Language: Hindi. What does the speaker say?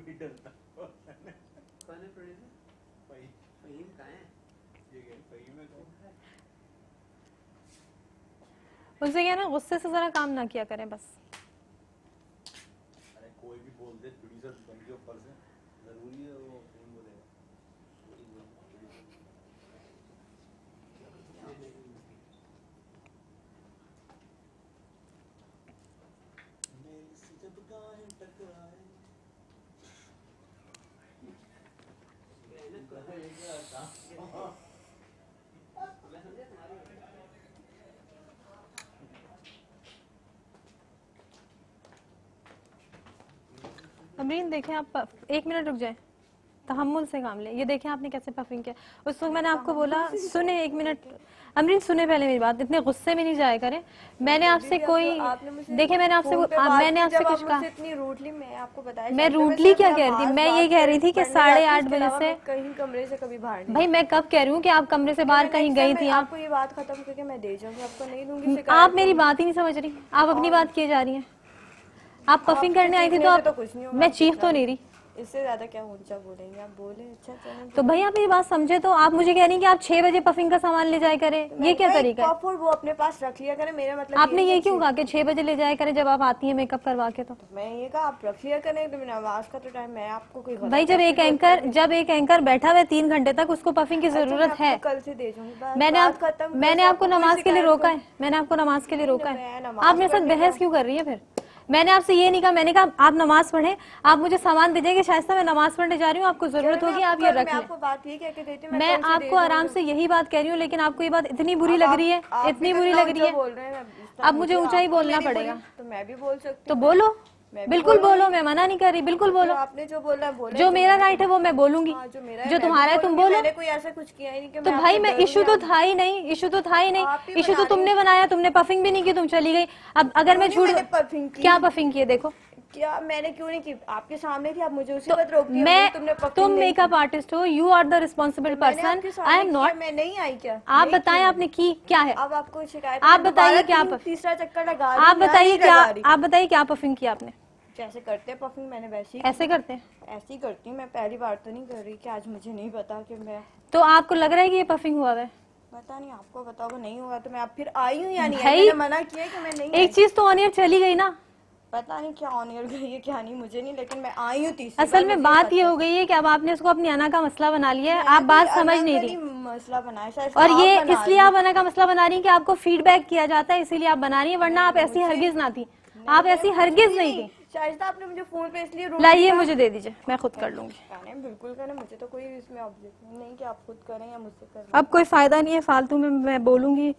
भी डरता कौन है प्रोड्यूसर? फहीम कहाँ है? फहीम है कौन? उनसे क्या ना गुस्से से जरा काम ना किया करें बस। अरे कोई भी बोल दे प्रोड्यूसर बन के ऊपर से, जरूरी है वो फहीम बोलेगा। मेरी से जब गाहें टकराए अमरीन देखें आप 1 मिनट रुक जाए, तहम्मुल से काम ले। ये देखें आपने कैसे पफिंग किया। उस वक्त मैंने आपको बोला सुने 1 मिनट अमरीन, सुने पहले मेरी बात, इतने गुस्से में नहीं जाया करें। मैंने आपसे कोई देखे मैंने आपसे कुछ कहा? इतनी रूडली मैं आपको बताया, मैं रूडली क्या कह रही थी? मैं ये कह रही थी कि 8:30 बजे से कहीं कमरे से कभी बाहर नहीं। भाई मैं कब कह रही हूँ कि आप कमरे से बाहर कहीं गई थी? आपको ये बात खत्म करके मैं दे जाऊंगी, आपको नहीं दूंगी। आप मेरी बात ही नहीं समझ रही, आप अपनी बात किए जा रही हैं। आप पफिंग करने आई थी तो आप, मैं चीख तो नहीं रही। इससे ज्यादा क्या ऊंचा बोलेंगे आप? बोले अच्छा चलो। तो भाई आप मेरी बात समझे तो आप मुझे कह रही हैं कि आप 6 बजे पफिंग का सामान ले जाया करें, ये क्या तरीका है? वो अपने पास रख लिया करें, मेरा मतलब आपने ये क्यों कहा कि 6 बजे ले जाया करें जब आप आती हैं मेकअप करवा के? तो मैं ये कहा आप रख लिया करें, तो आवाज का तो टाइम मैं आपको कोई भाई जब एक एंकर बैठा हुआ है 3 घंटे तक, उसको पफिंग की जरूरत है। कल से दे जाऊंगी। मैंने आपको नमाज के लिए रोका है, मैंने आपको नमाज के लिए रोका है। आप मेरे साथ बहस क्यों कर रही है फिर? मैंने आपसे ये नहीं कहा, मैंने कहा आप नमाज पढ़ें, आप मुझे सामान दीजिए कि शायद मैं नमाज पढ़ने जा रही हूँ, आपको जरूरत होगी आप ये रख लें। मैं आपको आराम से यही बात कह रही हूँ, लेकिन आपको ये बात इतनी बुरी लग रही है, इतनी बुरी लग रही है। अब मुझे ऊंचा ही बोलना पड़ेगा। तो मैं भी बोल सकती हूँ, तो बोलो, बिल्कुल बोलो, मैं मना नहीं कर रही, बिल्कुल बोलो। आपने जो बोला बोले, जो मेरा राइट है वो मैं बोलूंगी, जो तुम्हारा है तुम बोलो। मैंने कोई ऐसा कुछ किया ही नहीं कि तो भाई मैं इशू तो था ही नहीं, इशू तो तुमने बनाया, तुमने पफिंग भी नहीं की, तुम चली गई। अब अगर मैं झूठ, क्या पफिंग की है देखो? क्या मैंने क्यों नहीं की? आपके सामने थी, आप मुझे उसी वक्त रोक दिया। तुम मेकअप आर्टिस्ट हो, you are the responsible person, I am not. मैं नहीं आई क्या? आप बताएं आपने की क्या है? अब आपको शिकायत, आप बताइए क्या? तीसरा चक्कर लगा, आप बताइए क्या पफिंग की आपने? जैसे करते हैं पफिंग, मैंने वैसे ही ऐसे करते हैं, ऐसे ही करती हूँ। मैं पहली बार तो नहीं कर रही कि आज मुझे नहीं पता कि मैं, तो आपको लग रहा है कि ये पफिंग हुआ है? पता नहीं, आपको बताओ नहीं हुआ तो मैं अब फिर आई हूँ या नहीं? मैंने मना किया कि मैं नहीं। एक चीज तो ऑन एयर चली गई ना, पता नहीं क्या ऑन एयर गई है क्या नहीं, मुझे नहीं, लेकिन मैं आई हूँ तीसरी। असल में बात ये हो गई है कि अब आपने इसको अपनी अना का मसला बना लिया है, आप बात समझ नहीं रही। मसला बनाया शायद, और ये इसलिए आप अना का मसला बना रही है कि आपको फीडबैक किया जाता है, इसीलिए आप बना रही है, वरना आप ऐसी हरगिज ना थी, आप ऐसी हरगिज नहीं थी। शायद आपने मुझे फोन पे इसलिए लाइए मुझे दे दीजिए, मैं खुद कर लूंगी। बिल्कुल करें, मुझे तो कोई इसमें ऑब्जेक्शन नहीं कि आप खुद करें या मुझसे करें। अब कोई फायदा नहीं है फालतू में मैं बोलूंगी,